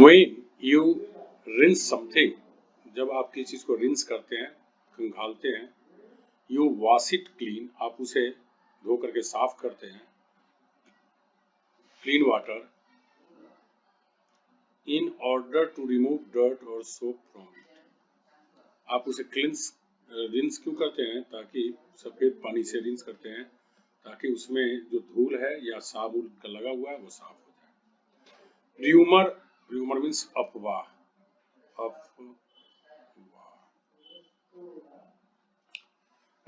When you rinse something, जब आप किसी चीज को रिंस करते हैं, खंगालते हैं, you wash it clean, आप उसे धो करके साफ करते हैं, clean water, in order to remove dirt or soap from it. आप उसे रिंस क्यों करते हैं? ताकि सफेद पानी से रिंस करते हैं ताकि उसमें जो धूल है या साबुन का लगा हुआ है वो साफ हो जाए। र्यूमर मीन्स अफवाह।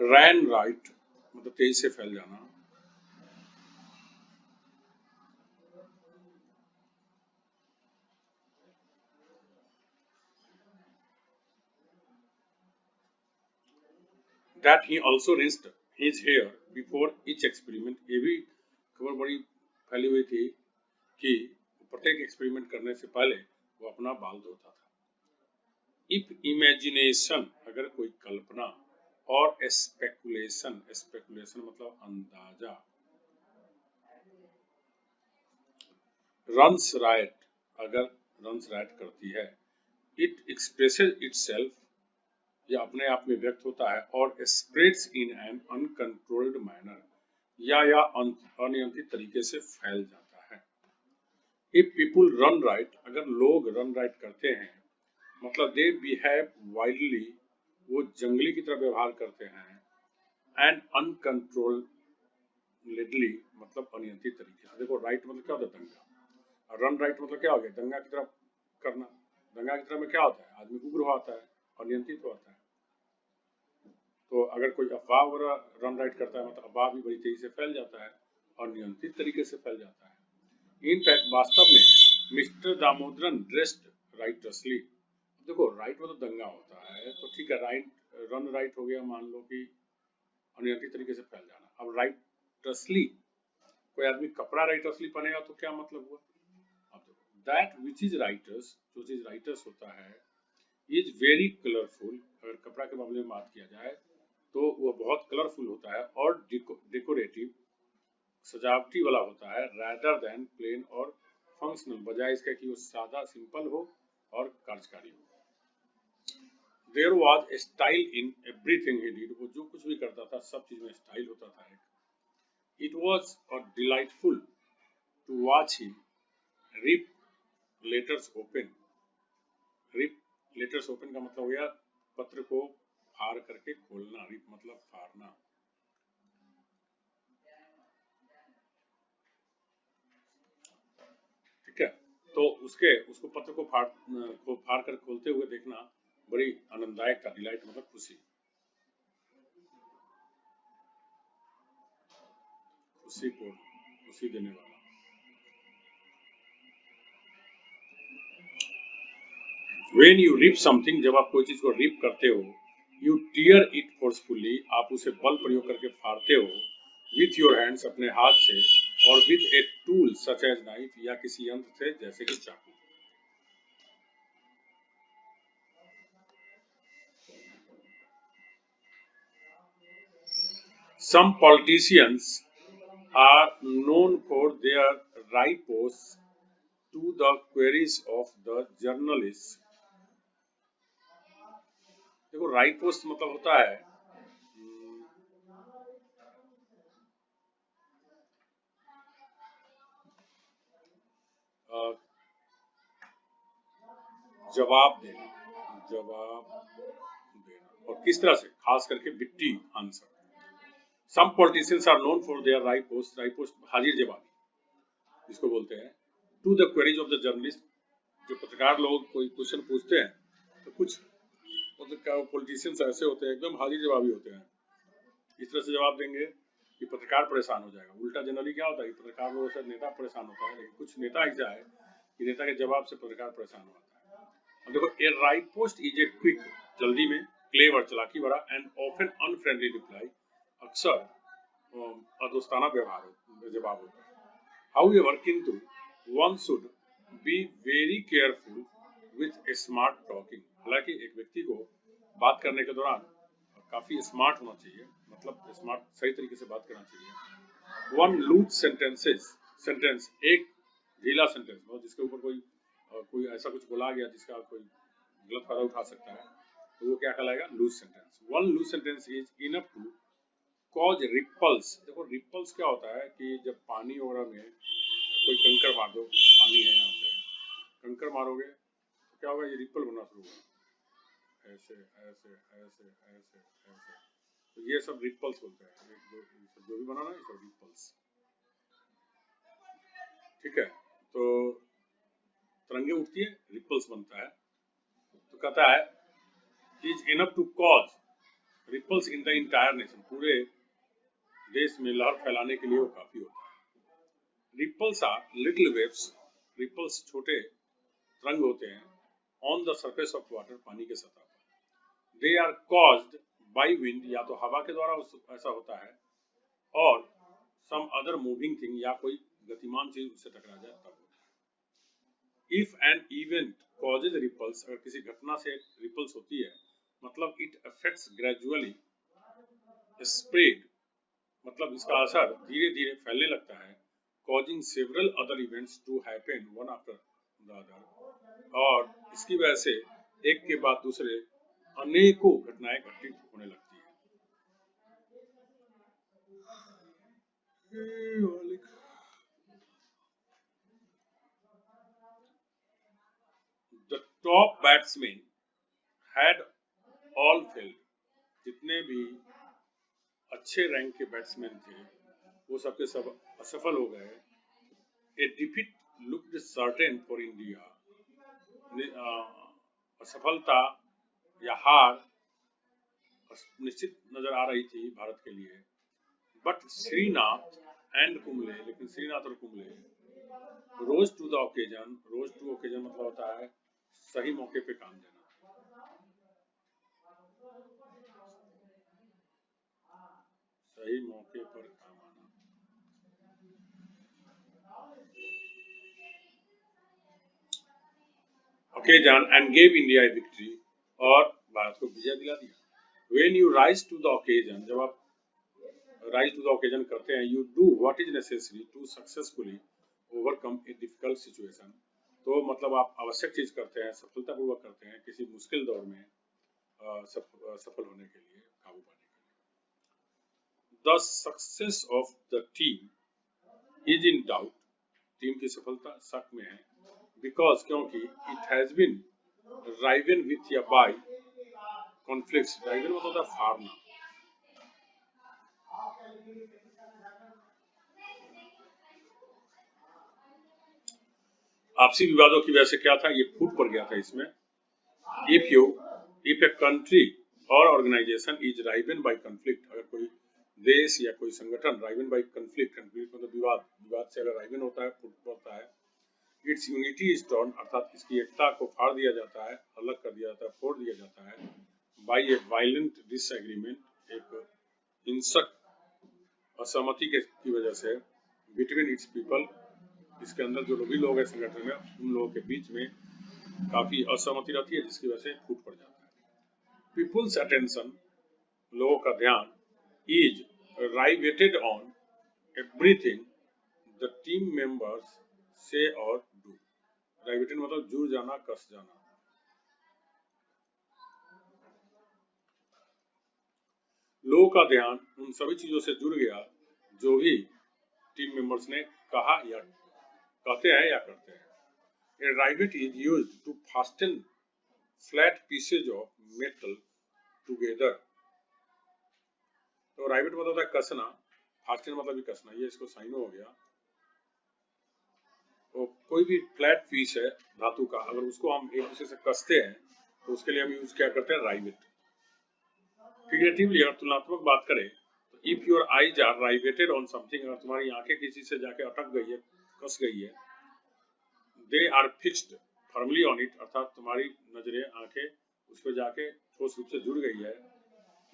रैन राइट मतलब तेजी से फैल जाना। That he also rinsed his hair before each experiment। ये भी खबर बड़ी फैली हुई थी कि प्रत्येक एक्सपेरिमेंट करने से पहले वो अपना बाल धोता था। इफ इमेजिनेशन अगर कोई कल्पना और स्पेकुलेशन मतलब अंदाजा। रन्स राइट अगर रन्स राइट करती है। इट एक्सप्रेसेस इटसेल्फ या अपने आप में व्यक्त होता है और spreads in an uncontrolled manner या अनियंत्रित तरीके से फैल जाता है। इफ पीपुल रन राइट अगर लोग रन राइट करते हैं मतलब दे बिहेव वाइल्डली वो जंगली की तरह व्यवहार करते हैं। एंड अनकंट्रोलेडली मतलब अनियंत्रित तरीके से। देखो राइट मतलब क्या होता है? दंगा। रन राइट मतलब क्या हो गया? दंगा की तरह करना। दंगा की तरह में क्या होता है? आदमी उग्र होता है, अनियंत्रित होता है। तो अगर कोई अफवाह वगैरह रन राइट करता है मतलब अफवाह भी बड़ी तेजी से फैल जाता है और नियंत्रित तरीके से फैल जाता है। इन फैक्ट वास्तव में मिस्टर दामोदरन ड्रेस्ड राइटसली। देखो राइट मतलब दंगा होता है तो ठीक है, राइट रन राइट हो गया, मान लो कि अनियंत्रित तरीके से फैल जाना। अब राइटसली कोई आदमी कपड़ा राइटसली पहनेगा तो क्या मतलब हुआ? अब देखो दैट विच इज राइटस, जो चीज राइटस होता है, इज वेरी कलरफुल। अगर कपड़ा के मामले में बात किया जाए तो वो बहुत कलरफुल होता है और डेकोरेटिव सजावटी वाला होता है। रैदर देन प्लेन और फंक्शनल, बजाय इसके कि वो सादा सिंपल हो और कार्यकारी हो। There was a style in everything he did, वो जो कुछ भी करता था सब चीज में स्टाइल होता था। It was a delightful to watch him rip letters open. Rip letters open का मतलब हो गया पत्र को फाड़ करके खोलना। रिप मतलब फाड़ना। ठीक है, तो उसको पत्र को फाड़ कर खोलते हुए देखना बड़ी आनंददायक था। डिलाइट मतलब खुशी, खुशी देने वाला। When you rip something, जब आप कोई चीज को रिप करते हो, you tear it forcefully, आप उसे बल प्रयोग करके फाड़ते हो, with your hands अपने हाथ से, और with a tool such as knife या किसी यंत्र से जैसे कि चाकू। Some politicians are known for their riposte to the queries of the journalists। देखो राइपोस्ट मतलब होता है जवाब देना। और किस तरह से? खास करके विट्टी answer. Some politicians are known for their riposte हाजिर जवाबी जिसको बोलते हैं। To the queries of the journalist, जो पत्रकार लोग कोई क्वेश्चन पूछते हैं तो कुछ पॉलिटिशियंस ऐसे होते हैं एकदम हाजिर जवाबी होते हैं। इस तरह से जवाब देंगे कि पत्रकार परेशान हो जाएगा। उल्टा जनरली क्या होता है कि पत्रकार लोगों से नेता परेशान होता है, लेकिन कुछ नेता ऐसा है कि नेता के जवाब से पत्रकार परेशान होता है। अब देखो ए राइपोस्ट इज ए क्विक, जल्दी में, क्लेवर चालाकी भरा, एंड ऑफन अनफ्रेंडली रिप्लाई, अक्सर अदोस्ताना जवाब होता है। हाउएवर किंतु one should be very careful with smart talking. हालांकि एक व्यक्ति को बात करने के दौरान काफी स्मार्ट होना चाहिए, मतलब स्मार्ट सही तरीके से बात करना चाहिए। वन लूज सेंटेंस, एक ढीला सेंटेंस जिसके ऊपर कोई कोई ऐसा कुछ बोला गया जिसका कोई गलत फायदा उठा सकता है, तो वो क्या कहलाएगा? Loose sentence. One loose sentence is enough to cause ripples. देखो रिपल्स क्या होता है कि जब पानी वगैरह में कोई कंकड़ मार दो, पानी है यहाँ पे, कंकड़ मारोगे तो क्या होगा? ये रिपल बनना शुरू होगा, ऐसे ऐसे ऐसे ऐसे ऐसे, तो ये सब रिपल्स बोलते हैं। जो भी बनाना है सब रिपल्स, ठीक है। तो तरंगे उठती है, रिपल्स बनता है। तो कहता है is enough to cause ripples in the entire nation, पूरे देश में लहर फैलाने के लिए वो काफी होता है। Ripples are little waves, ripples छोटे तरंग होते हैं, on the surface of water, पानी के सतह पर। They are caused by wind, या तो हवा के द्वारा ऐसा होता है, और सम अदर मूविंग थिंग, या कोई गतिमान चीज उससे टकरा जाए तब। If an event causes ripples, अगर किसी घटना से रिपल्स होती है, मतलब इट अफेक्ट्स ग्रेजुअली स्प्रेड, मतलब इसका असर धीरे धीरे फैलने लगता है, causing several other events to happen one after the other, और इसकी वजह से एक के बाद दूसरे अनेकों घटनाएं घटित होने लगती है। The top batsman had all failed, जितने भी अच्छे रैंक के बैट्समैन थे वो सबके सब असफल हो गए। A defeat looked certain for India, असफलता या हार निश्चित नजर आ रही थी भारत के लिए। बट श्रीनाथ एंड कुंबले, लेकिन श्रीनाथ और Kumble rose to the occasion, rose to occasion मतलब होता है सही मौके पे काम देना। सही मौके पर काम आना। Occasion and gave India a victory, और भारत को विजय दिला दिया। When you rise to the occasion, जब आप राइज टू द ओकेजन करते हैं, you do what is necessary to successfully overcome a difficult situation, तो मतलब आप आवश्यक चीज करते हैं, सफलतापूर्वक करते हैं किसी मुश्किल दौर में सफल होने के लिए, काबू पाने के लिए। The success of the team is in doubt, team की सफलता शक में है, बिकॉज क्योंकि it has been riven with या बाय कॉन्फ्लिक्ट्स, राइवन मतलब होता है फाड़ना, आपसी विवादों की वजह से क्या था, ये फूट पड़ गया था इसमें। इफ ए कंट्री और organisation is riven by conflict, अगर कोई देश या कोई संगठन राइवन बाय कॉन्फ्लिक्ट, कॉन्फ्लिक्ट मतलब विवाद, विवाद से अगर राइवन होता है, फूट पड़ता है, इट्स यूनिटी इज टर्न, अर्थात इसकी एकता को फाड़ दिया जाता है, अलग कर दिया जाता है, फोड़ दिया जाता है, बाय ए वायलेंट डिसएग्रीमेंट, एक हिंसक असहमति की वजह से, बिटवीन इट्स पीपल, इसके अंदर जो भी लोग हैं संगठन में, उन लोगों के बीच में काफी असहमति रहती है, जिसकी वजह से फूट पड़ जाता है। पीपुल्स अटेंशन, लोगों का ध्यान, is riveted on everything the team members से और डू, राइवेटेड मतलब जुड़ जाना, कस जाना। लोगों का ध्यान उन सभी चीजों से जुड़ गया जो भी टीम मेंबर्स ने कहा या कहते हैं या करते हैं। A rivet is used to fasten flat pieces of metal together. तो राइवेट मतलब होता है कसना, फास्टन मतलब भी कसना, ये इसको साइनो हो गया। तो कोई भी फ्लैट पीस है धातु का, अगर उसको हम एक दूसरे से कसते हैं तो उसके लिए हम यूज क्या करते हैं? राइवेट। फिगरेटिवली अगर तुलनात्मक बात करें तो if your eyes are riveted on something, अगर तुम्हारी आंखें किसी से जाके अटक गई है, कस गई है, they are fixed firmly on it, अर्थात तुम्हारी नजरें, आंखें उस पर जाके ठोस रूप से जुड़ गई है।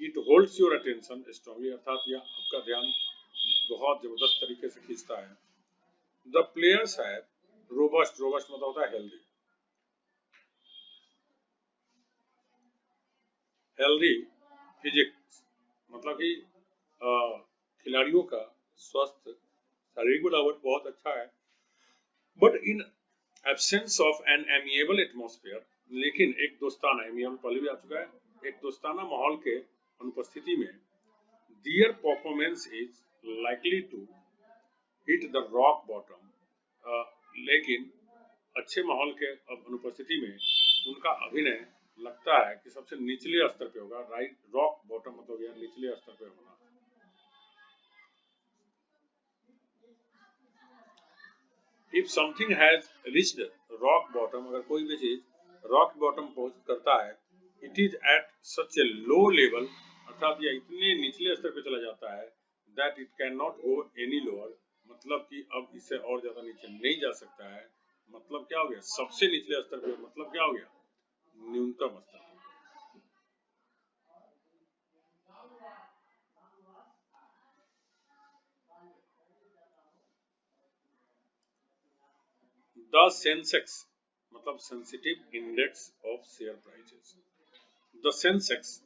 It holds your attention strongly, अर्थात यह आपका ध्यान बहुत जबरदस्त तरीके से खींचता है। The players have robust, robust मतलब होता है हेल्दी, हेल्दी फिजिक्स मतलब कि खिलाड़ियों का स्वस्थ शारीरिक बनावट बहुत अच्छा है। But in absence of an amiable atmosphere, लेकिन एक दोस्ताना, एमिएबल पहले भी आ चुका है, एक दोस्ताना माहौल के अनुपस्थिति में their performance is likely to hit the rock bottom, लेकिन अच्छे माहौल के अनुपस्थिति में उनका अभिनय लगता है कि सबसे निचले स्तर पे होगा। राइट, रॉक बॉटम मतलब यार निचले स्तर पे होना। If something has reached rock bottom, अगर कोई भी चीज रॉक बॉटम पहुंच करता है, it is at such a low level, अर्थात यह इतने निचले स्तर पे चला जाता है, that it cannot go any lower, मतलब कि अब इससे और ज्यादा नीचे नहीं जा सकता है। मतलब क्या हो गया, सबसे निचले स्तर पे, मतलब क्या हो गया, न्यूनतम स्तर। The Sensex मतलब sensitive index of share prices. The Sensex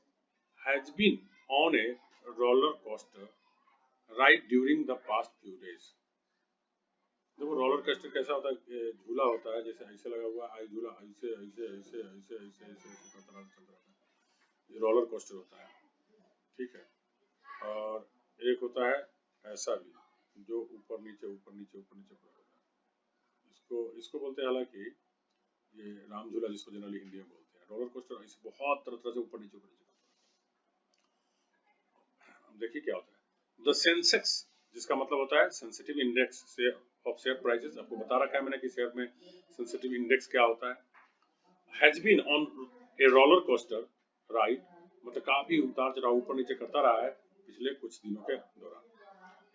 has been on a roller coaster ride during the past few days. देखो रोलर कोस्टर कैसा होता है, झूला होता है, जैसे ऐसे लगा हुआ आई झूला, ऐसे ऐसे ऐसे ऐसे ऐसे ऐसे करता चल रहा है, ये रोलर कोस्टर होता है, ठीक है। और एक होता है ऐसा भी, जो ऊपर नीचे ऊपर नीचे ऊपर नीचे होता है, इसको इसको बोलते हैं, हालांकि ये राम झूला जिसको जनरली हिंदी में बोलते हैं, रोलर कोस्टर ऐसे बहुत तरह तरह से ऊपर नीचे ऊपर नीचे। देखिए क्या होता है, द सेंसेक्स जिसका मतलब होता है सेंसिटिव इंडेक्स से ऑफ शेयर प्राइसेस, आपको बता रखा है मैंने कि शेयर में सेंसिटिव इंडेक्स क्या होता है। Has been on a roller coaster ride, मतलब काफी उतार चढ़ाव ऊपर नीचे करता रहा है पिछले कुछ दिनों के दौरान।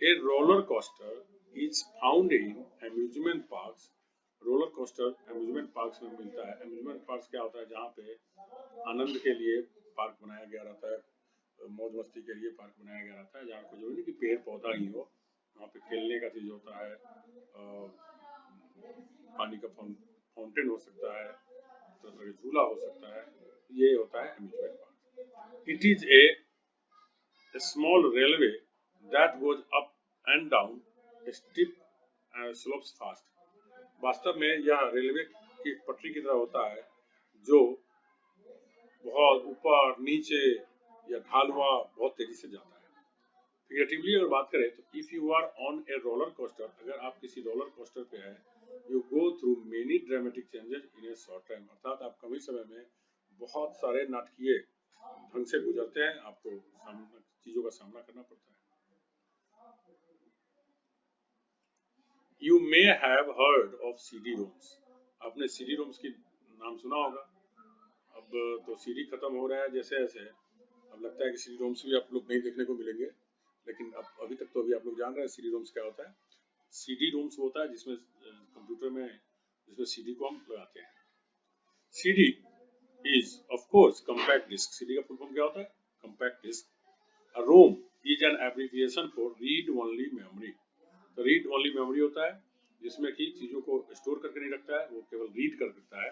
ए roller coaster is found in amusement parks, roller coaster amusement parks में मिलता है। अम्यूजमेंट पार्क्स क्या होता है, जहाँ पे आनंद के लिए पार्क बनाया गया रहता है, मौज मस्ती के लिए पार्क बनाया गया रहता है, जहाँ कुछ जरूरी नहीं कि पेड़ पौधा ही हो, वहाँ पे खेलने का चीज होता है, पानी का फाउंटेन हो सकता है, तरह तरह का झूला हो सकता है, ये होता है amusement park. It is a small railway that goes up and down steep slopes fast, वास्तव में यह रेलवे की पटरी की तरह होता है जो बहुत ऊपर नीचे या ढालुआ बहुत तेजी से जाता है। फिगरेटिवली अगर बात करें तो if you are on a roller coaster, अगर आप किसी रोलर कोस्टर पे हैं, you go through many dramatic changes in a short time, अर्थात आप कम ही समय में बहुत सारे नाटकीय ढंग से गुजरते हैं, आपको चीजों का सामना करना पड़ता है। You may have heard of CD ROMs, आपने सीडी रोम्स की नाम सुना होगा। अब तो सीडी खत्म हो रहा है जैसे जैसे, अब लगता है कि सीडी रोम्स भी आप लोग नहीं देखने को मिलेंगे, लेकिन अब अभी तक तो अभी आप लोग जान रहे हैं सीडी रोम्स क्या होता है। सीडी रोम्स होता है जिसमें कंप्यूटर में, जिसमें सीडी को हम लगाते हैं। CD is of course compact disc, CD का फुल फॉर्म क्या होता है, compact disc. ROM is an abbreviation for read only memory, तो रीड ओनली मेमोरी होता है जिसमें कि चीजों को स्टोर करके नहीं रखता है, वो केवल रीड कर सकता है।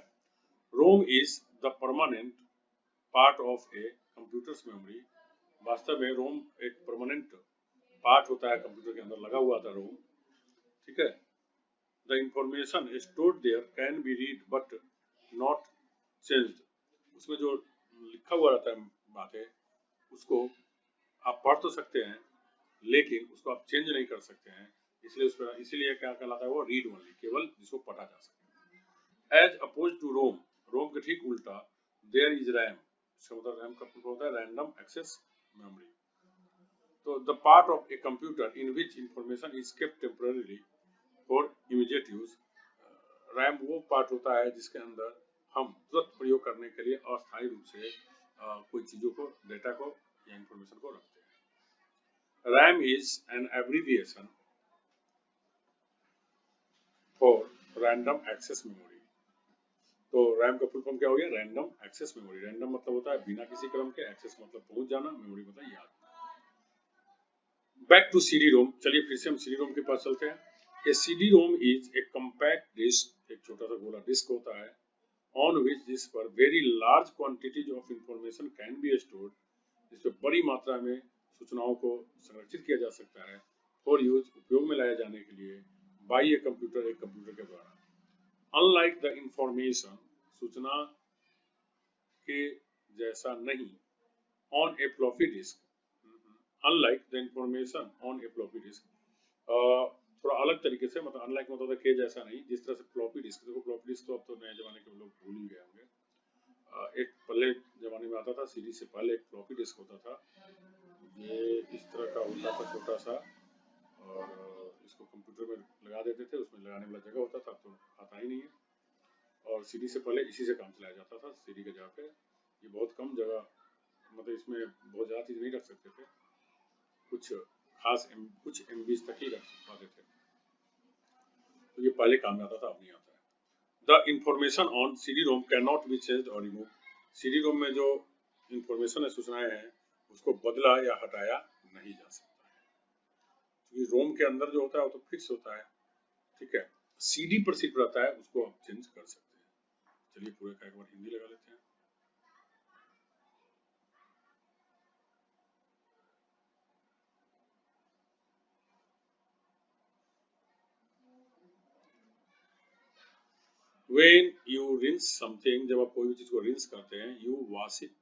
ROM is the permanent part of a computer's memory, वास्तव में रोम एक परमानेंट पार्ट होता है कंप्यूटर के अंदर लगा हुआ था रोम, ठीक है। The information stored there can be read but not changed, उसमें जो लिखा हुआ रहता है बातें, उसको आप पढ़ तो सकते हैं लेकिन उसको आप चेंज नहीं कर सकते हैं, इसलिए उस पर, इसीलिए क्या कहलाता है वो, रीड ओनली, केवल जिसको पढ़ा जा सके। एज अपोज टू रोम, रोम के ठीक उल्टा, देयर इज रैम, इसका मतलब रैम का मतलब होता है रैंडम एक्सेस मेमोरी। तो the part of a computer in which information is kept temporarily for immediate use, RAM वो पार्ट होता है जिसके अंदर हम तुरंत प्रयोग करने के लिए अस्थायी रूप से कोई चीजों को, डेटा को या इंफॉर्मेशन को रखते हैं। RAM is an abbreviation for random access memory, तो रैम का फुल फॉर्म क्या हो गया, रैंडम एक्सेस मेमोरी। रैंडम मतलब होता है बिना किसी क्रम के, एक्सेस मतलब पहुंच जाना, मेमोरी मतलब याद। बैक टू सीडी रोम, चलिए फिर से हम सीडी रोम के पास चलते हैं। ये CD ROM is a compact disc, एक छोटा सा गोला डिस्क होता है, ऑन विच, जिस पर very large quantities of information can be stored, जिस पर बड़ी मात्रा में सूचनाओं को संरक्षित किया जा सकता है, फॉर यूज, उपयोग में लाए जाने के लिए, बाई ए कंप्यूटर, एक कंप्यूटर के द्वारा। अनलाइक द इंफॉर्मेशन, सूचना के जैसा नहीं, on A floppy disk, unlike the information on A floppy disk, थोड़ा अलग तरीके से, मतलब अनलाइक मतलब के जैसा नहीं, जिस तरह से फ्लॉपी डिस्क, देखो फ्लॉपी डिस्क तो अब तो नए जमाने के लोग भूल ही गए होंगे। एक पहले जमाने में आता था, सीडी से पहले एक फ्लॉपी डिस्क होता था, ये इस तरह का होता था, छोटा सा, और इसको कंप्यूटर में लगा देते थे, उसमें लगाने वाला जगह होता था, तो आता ही नहीं है। और सीडी से पहले इसी से काम चलाया जाता था, सीडी के जगह पे। ये बहुत कम जगह, मतलब इसमें बहुत ज़्यादा चीज़ नहीं रख सकते थे, कुछ खास कुछ एमबीज तक ही रख पाते थे, तो ये पहले काम में आता था, अब नहीं आता है। The information on CD ROM can not be changed और रिमूव, सीडी रोम में जो इंफॉर्मेशन है, सूचनाएं हैं, उसको बदला या हटाया नहीं जा सकता है, क्योंकि रोम के अंदर जो होता है वो तो फिक्स होता है, ठीक है। सीडी पर सिर्फ रहता है, उसको आप चेंज कर सकते हैं। चलिए पूरे का एक बार हिंदी लगा लेते हैं। When you rinse something, जब आप कोई भी चीज को रिंस करते हैं, you wash it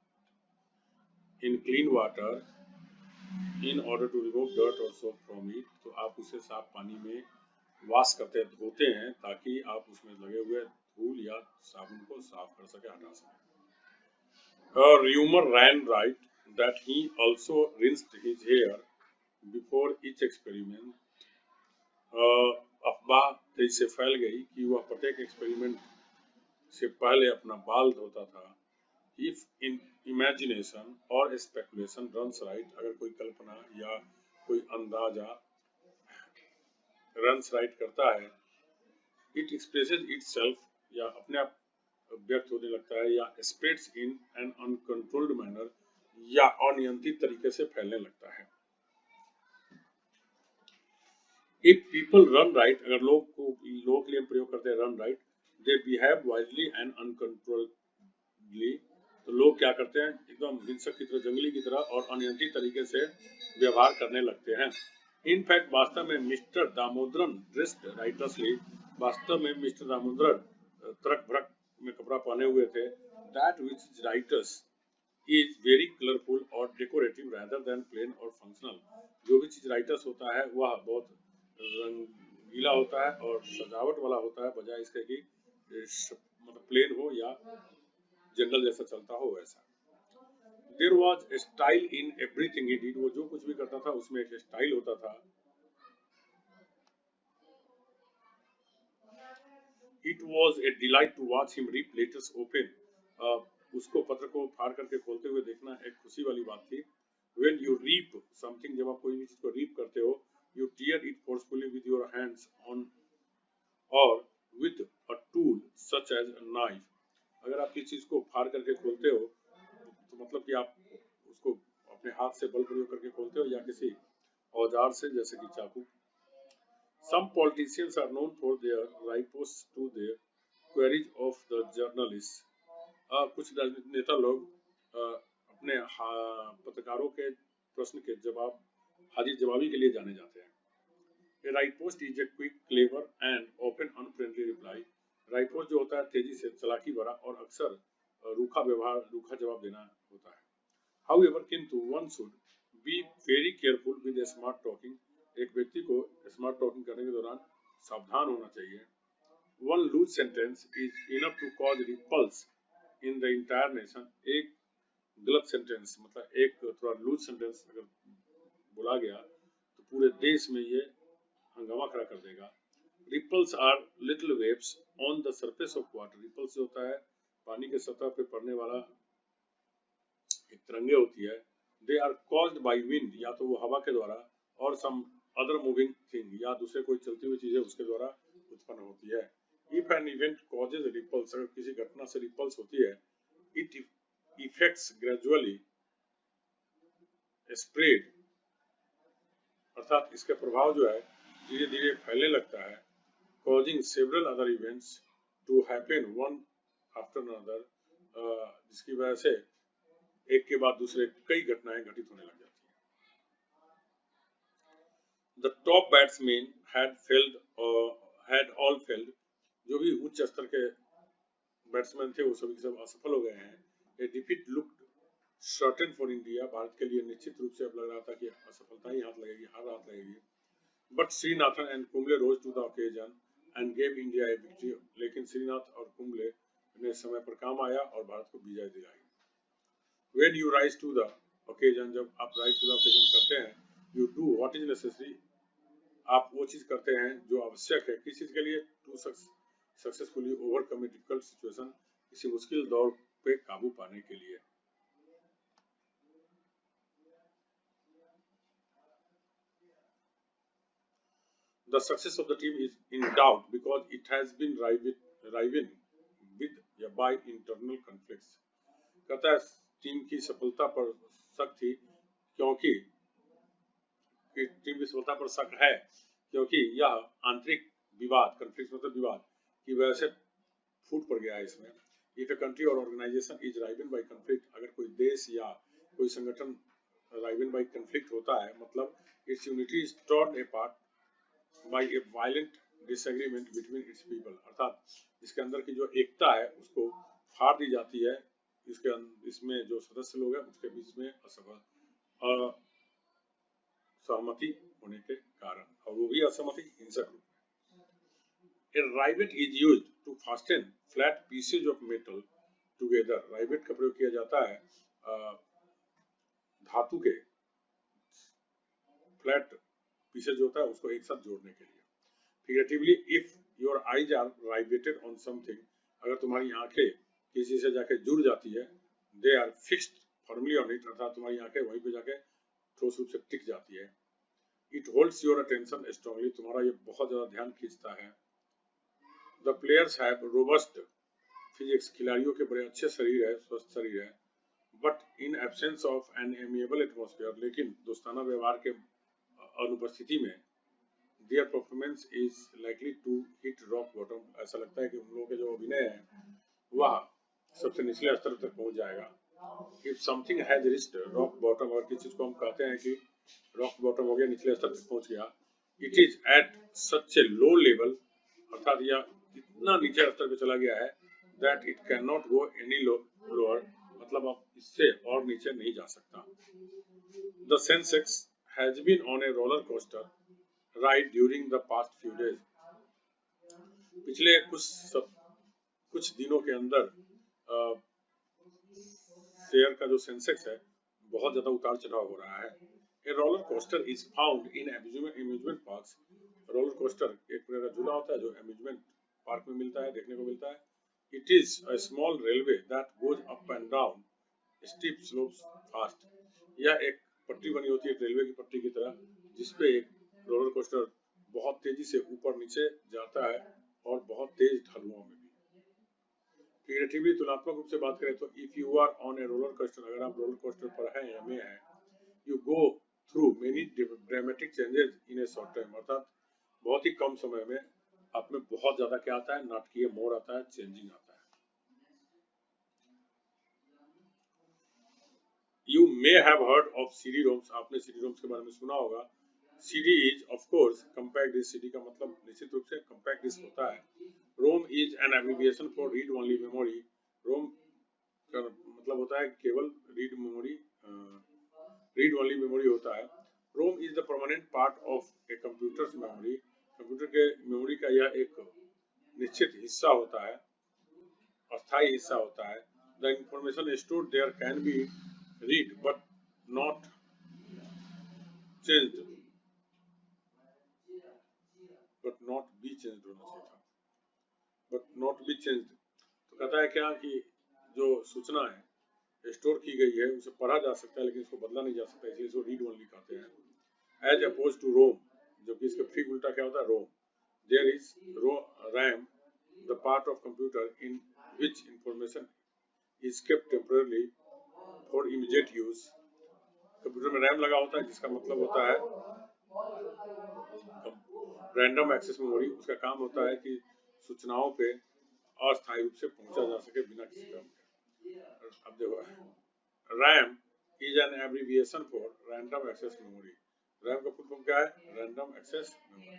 in clean water in order to remove dirt or soap from it, तो आप उसे साफ पानी में वॉश करते हैं, धोते हैं, ताकि आप उसमें लगे हुए धूल या साबुन को साफ कर सके, हटा सके। A rumor ran right that he also rinsed his hair before each experiment. अफवाह तेजी से फैल गई कि वह प्रत्येक एक्सपेरिमेंट से पहले अपना बाल धोता था। If in imagination or speculation runs right, अगर कोई कल्पना या कोई अंदाजा runs right करता है, it expresses itself, या अपने आप व्यक्त होने लगता है, या spreads in an uncontrolled manner, या अनियंत्रित तरीके से फैलने लगता है। If people run right, अगर लोग के लिए प्रयोग करते हैं run right, they behave wildly and uncontrolledly, तो लोग क्या करते हैं, एकदम हिंसक की तरह, जंगली की तरह और अनियंत्रित तरीके से व्यवहार करने लगते हैं। इनफैक्ट वास्तव में मिस्टर दामोदरन ड्रेस्ड राइटसली, वास्तव में मिस्टर दामोदरन तरक भरक में कपड़ा पहने हुए थे। That which writers is very colourful और डेकोरेटिव rather than प्लेन और फंक्शनल, जो भी चीज राइटर्स होता है वह बहुत रंगीला होता है और सजावट वाला होता है, बजाय इसके कि मतलब प्लेन हो या जनरल जैसा चलता हो वैसा। There was a style in everything he did, वो जो कुछ भी करता था उसमें एक स्टाइल होता था। It was a delight to watch him rip letters open, उसको पत्र को फाड़ करके खोलते हुए देखना एक खुशी वाली बात थी। When you reap something, जब आप कोई भी चीज को रीप करते हो, you tear it forcefully with your hands on or with a tool such as a knife, अगर आप किसी चीज को फाड़ करके खोलते हो, तो मतलब कि आप उसको अपने हाथ से बल प्रयोग करके खोलते हो, या किसी औजार से, जैसे कि चाकू। Some politicians are known for their riposte to their queries of the journalists. कुछ राजनीतिक नेता लोग अपने पत्रकारों के प्रश्न के जवाब, हाजिर जवाबी के लिए जाने जाते हैं। A riposte is a quick, clever and often unfriendly reply. राइपोस्ट जो होता है तेजी से, चालाकी भरा और अक्सर रूखा व्यवहार, रूखा जवाब देना होता है। However, किंतु one should be very careful with a smart talking. एक व्यक्ति को स्मार्ट टॉकिंग करने के दौरान सावधान होना चाहिए। One loose sentence is enough to cause repulse in the entire nation. एक गलत सेंटेंस, मतलब एक थोड़ा लूज सेंटेंस अगर बोला गया तो पूरे देश में ये हंगामा खड़ा कर देगा। Ripples are little waves on the surface of water. Ripples जो होता है पानी के सतह पे पड़ने वाला एक तरंगे होती है। They are caused by wind, या तो वो हवा के द्वारा, और some other moving thing, या दूसरे कोई चलती हुई चीज है उसके द्वारा उत्पन्न होती है। If an event causes ripples, अगर किसी घटना से ripples होती है, it effects gradually spread, अर्थात इसका प्रभाव जो है धीरे धीरे फैलने लगता है। causing several other events to happen one after another, जिसकी वजह से एक के बाद दूसरे कई घटनाएं घटित होने लग जाती हैं। The top batsmen had all failed. जो भी उच्च स्तर के बैट्समैन थे वो सभी के सब असफल हो गए हैं। A defeat looked certain for India, भारत के लिए निश्चित रूप से अब लग रहा था कि असफलता ही हाथ लगेगी, हार हाथ लगेगी। But Srinathan and Kumble rose to the occasion and gave India a victory, लेकिन श्रीनाथ और कुंबले ने समय पर काम आया और भारत को विजय दिलाई। When you rise to the occasion, जब आप rise to the occasion करते हैं, you do what is necessary, आप वो चीज करते हैं जो आवश्यक है। किस चीज के लिए? to successfully overcome a difficult situation, किसी मुश्किल दौर पे काबू पाने के लिए। The success of the team is in doubt because it has been riven with by internal conflicts। कहता है टीम की सफलता पर शक थी क्योंकि टीम की सफलता पर शक है क्योंकि यह आंतरिक विवाद, कन्फ्लिक्ट मतलब विवाद की वजह से फूट पड़ गया है इसमें। इफ ए कंट्री और organisation is riven by conflict, अगर कोई देश या कोई संगठन राइवन बाय कन्फ्लिक्ट होता है, मतलब its unity is torn apart by a violent disagreement between its people, अर्थात इसके अंदर की जो एकता है उसको फाड़ दी जाती है, इसमें जो सदस्य लोग हैं उसके बीच में असहमति होने के कारण, और वो भी असहमति हिंसक रूप में। A rivet is used to fasten flat pieces of metal together। rivet का प्रयोग किया जाता है धातु के फ्लैट पीसेज होता है उसको एक साथ जोड़ने के लिए। Figuratively, if your eyes are riveted on something, अगर तुम्हारी आंखें किसी से जाके जुड़ जाती है, they are fixed firmly on it, अर्थात तुम्हारी आंखें वहीं पे जाके ठोस रूप से टिक जाती है। It holds your attention strongly, तुम्हारा ये बहुत ज्यादा ध्यान खींचता है। The players have robust physics, खिलाड़ियों के बड़े अच्छे शरीर है, स्वस्थ शरीर है। But in absence of an amiable atmosphere, लेकिन दोस्ताना व्यवहार के अनुपस्थिति में their performance is likely to hit rock bottom, ऐसा लगता है कि उन लोगों के जो अभिनय है वह सबसे निचले स्तर तक पहुंच जाएगा। If something has reached rock bottom, और किसी चीज को हम कहते हैं कि rock bottom हो गया, निचले स्तर तक पहुंच गया, it is at such a low level, अर्थात यह इतना नीचे स्तर पे चला गया है that it cannot go any lower, मतलब अब इससे और नीचे नहीं जा सकता। The Sensex has been on a roller coaster ride during the past few days, पिछले कुछ दिनों के अंदर शेयर का जो सेंसेक्स है बहुत ज्यादा उतार चढ़ाव हो रहा है। A roller coaster is found in amusement parks। Roller coaster एक प्रकार का झूला होता है जो अम्यूजमेंट पार्क में मिलता है, देखने को मिलता है। It is a small railway that goes up and down steep slopes fast। यह एक पट्टी बनी होती है रेलवे की पट्टी की तरह, जिसपे एक रोलर कोस्टर बहुत तेजी से ऊपर नीचे जाता है और बहुत तेज ढलानों में भी। फिगरेटिवली तुलनात्मक रूप से बात करें तो if you are on a roller coaster, अगर आप रोलर कोस्टर पर हैं या में हैं, you go through many dramatic changes in a short time, अर्थात बहुत ही कम समय में आप में बहुत ज्यादा क्या आता है, नाटकीय मोड़ आता है, चेंजिंग आता है। You may have heard of CD ROMs, आपने सीडी रोम्स के बारे में सुना होगा। CD is of course compact disc, CD का मतलब निश्चित रूप से कंपैक्ट डिस्क होता है। ROM is an abbreviation for read only memory, ROM का मतलब होता है केवल रीड ओनली मेमोरी होता है। ROM is the permanent part of a computer's memory, computer के मेमोरी का यह एक निश्चित हिस्सा होता है, अस्थायी हिस्सा होता है। The information stored there can be read but not changed, but not be changed होना चाहिए था, बट नॉट बी चेंज्ड। तो कहता है क्या कि जो सूचना है स्टोर की गई है उसे पढ़ा जा सकता है लेकिन इसको बदला नहीं जा सकता, इसलिए इसको रीड ओनली कहते हैं। एज अपोज टू रोम, जबकि इसका ठीक उल्टा क्या होता है, ROM. There is RAM, the part of computer in which information is kept temporary for immediate use. Computer में रैम लगा होता है जिसका मतलब होता है रैंडम एक्सेस मेमोरी, उसका काम होता है कि सूचनाओं पे अस्थायी रूप से पहुंचा जा सके बिना किसी क्रम के। अब देखो, RAM is an abbreviation for random access memory. RAM का फुल फॉर्म क्या है, random access memory.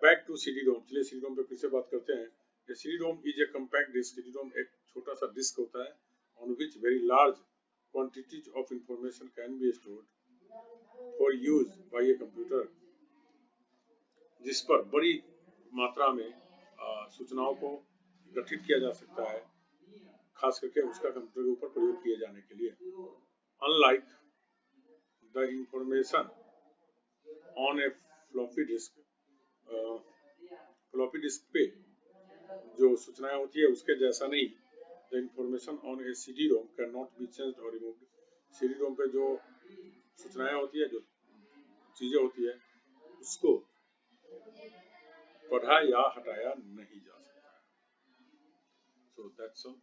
Back to CD ROM. चलिए सीडी रोम पे फिर से बात करते हैं। CD ROM is a compact disc. CD ROM एक छोटा सा डिस्क होता है on which very large quantities of information can be stored for use by a computer, जिस पर बड़ी मात्रा में सूचनाओं को गठित किया जा सकता है, खास करके उसका कंप्यूटर के ऊपर प्रयोग किए जाने के लिए। Unlike the information on A floppy disk, floppy disk पे जो सूचनाएं होती है उसके जैसा नहीं। The information on A CD ROM can not be changed और रिमूव्ड। सीडी रोम पे जो सूचनाएं होती है, जो चीजें होती है, उसको पढ़ा या हटाया नहीं जा सकता। So that's all.